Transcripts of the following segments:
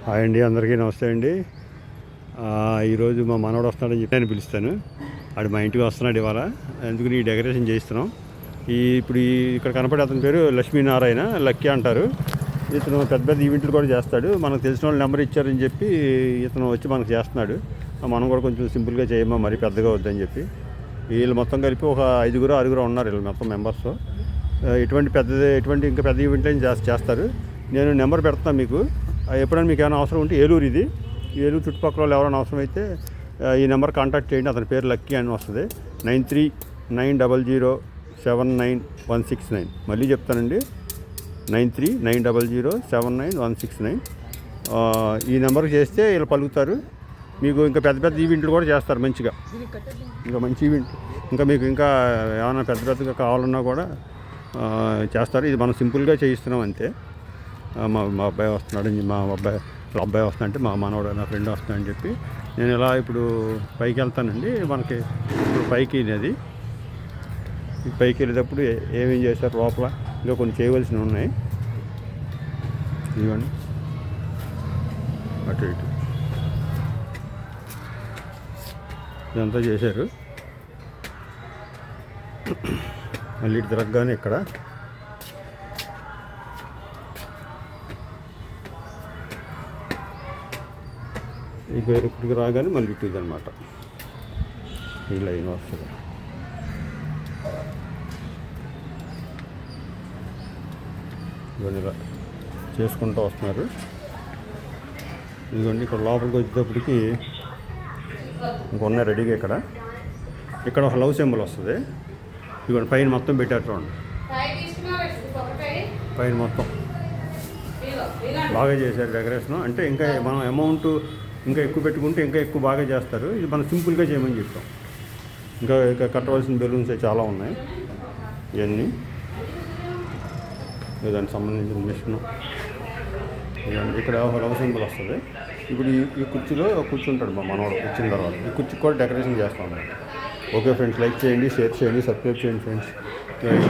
Hi అండి, అందరికీ నమస్తే అండి. ఈరోజు మా మనవడు వస్తున్నాడని చెప్పి నేను పిలుస్తాను. ఆడు మా ఇంటికి వస్తున్నాడు ఇవాళ. ఎందుకు ఈ డెకరేషన్ చేయిస్తున్నాం. ఇప్పుడు ఇక్కడ కనపడే అతని పేరు లక్ష్మీనారాయణ, లక్కీ అంటారు. ఇతను పెద్ద పెద్ద ఈవెంట్లు కూడా చేస్తాడు. మనకు తెలిసిన వాళ్ళు నెంబర్ ఇచ్చారని చెప్పి ఇతను వచ్చి మనకు చేస్తున్నాడు. మనం కూడా కొంచెం సింపుల్గా చేయమా, మరీ పెద్దగా వద్దని చెప్పి. వీళ్ళు మొత్తం కలిపి ఒక 5-6 ఉన్నారు వీళ్ళు మొత్తం మెంబర్స్. ఎటువంటి ఇంకా పెద్ద ఈవెంట్లు చేస్తారు. నేను నెంబర్ పెడతాను మీకు. ఎప్పుడైనా మీకు ఏమైనా అవసరం ఉంటే ఏలూరు చుట్టుపక్కల వాళ్ళు ఎవరైనా అవసరం అయితే ఈ నెంబర్ కాంటాక్ట్ చేయండి. అతని పేరు లక్కీ అని వస్తుంది. 9390079169. మళ్ళీ చెప్తానండి, 9390079169. ఈ నెంబర్కి చేస్తే వీళ్ళు పలుకుతారు. మీకు ఇంకా పెద్ద పెద్ద ఈవెంట్లు కూడా చేస్తారు మంచిగా. ఇంకా మంచి ఈవెంట్ మీకు ఏమైనా పెద్దగా కావాలన్నా కూడా చేస్తారు. ఇది మనం సింపుల్గా చేయిస్తున్నాం అంతే. మా అబ్బాయి వస్తున్నాడు, మా అబ్బాయి వస్తున్నా అంటే మా మనవడు నా ఫ్రెండ్ వస్తున్నాడని చెప్పి నేను ఇలా ఇప్పుడు పైకి వెళ్తానండి. మనకి ఇప్పుడు పైకి వెళ్ళేటప్పుడు ఏమేం చేశారు లోపల ఇంకా కొన్ని చేయవలసినవి ఉన్నాయి. ఇదిగోండి, అటు ఇటు ఇదంతా చేశారు. మళ్ళీ ఇటు తిరగగానే ఇక్కడ ఇక్కడికి రాగానే మళ్ళీ ఇటు ఇదనమాట, ఈ లైన్ వస్తుంది. ఇవన్నీ ఇలా చేసుకుంటూ వస్తున్నారు. ఇదిగోండి, ఇక్కడ లోపలికి వచ్చేటప్పటికి ఇంకొన్న రెడీగా ఇక్కడ ఒక లవ్ సింబల్ వస్తుంది. ఇదిగోండి, పైన మొత్తం పెట్టారు చూడండి. పైన మొత్తం బాగా చేశారు డెకరేషన్. అంటే ఇంకా మనం అమౌంట్ ఇంకా ఎక్కువ పెట్టుకుంటే ఇంకా ఎక్కువ బాగా చేస్తారు. ఇది మనం సింపుల్గా చేయమని చెప్తాం. ఇంకా కట్టవలసిన బెలూన్స్ చాలా ఉన్నాయి. ఇవన్నీ దానికి సంబంధించిన మిషన్. ఇక్కడ లవ్ సింబల్ వస్తుంది. ఇప్పుడు ఈ కుర్చీలో కూర్చుంటాడు మా మనవాడు. వచ్చిన తర్వాత ఈ కుర్చీకి కూడా డెకరేషన్ చేస్తాం అన్నమాట. ఓకే ఫ్రెండ్స్, లైక్ చేయండి, షేర్ చేయండి, సబ్స్క్రైబ్ చేయండి friends. Friends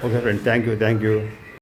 okay friends, thank you.